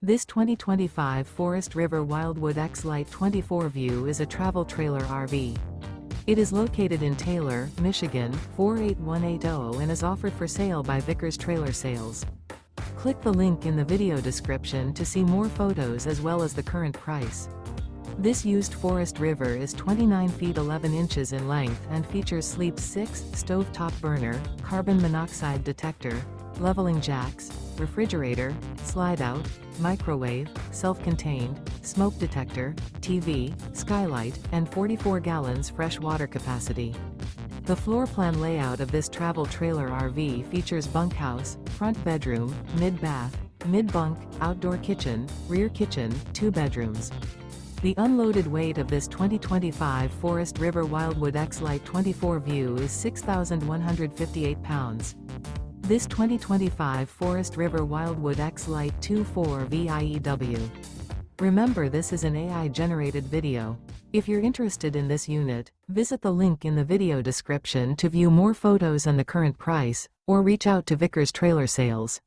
This 2025 Forest River Wildwood X-Lite 24 View is a travel trailer RV. It is located in Taylor, Michigan, 48180 and is offered for sale by Vickers Trailer Sales. Click the link in the video description to see more photos as well as the current price. This used Forest River is 29 feet 11 inches in length and features Sleep 6, stovetop burner, carbon monoxide detector, leveling jacks, refrigerator, slide-out, microwave, self-contained, smoke detector, TV, skylight, and 44 gallons fresh water capacity. The floor plan layout of this travel trailer RV features bunkhouse, front bedroom, mid-bath, mid-bunk, outdoor kitchen, rear kitchen, 2 bedrooms. The unloaded weight of this 2025 Forest River Wildwood X-Lite 24 View is 6,158 pounds. This 2025 Forest River Wildwood X-Lite 24 VIEW. Remember, this is an AI-generated video. If you're interested in this unit, visit the link in the video description to view more photos and the current price, or reach out to Vickers Trailer Sales.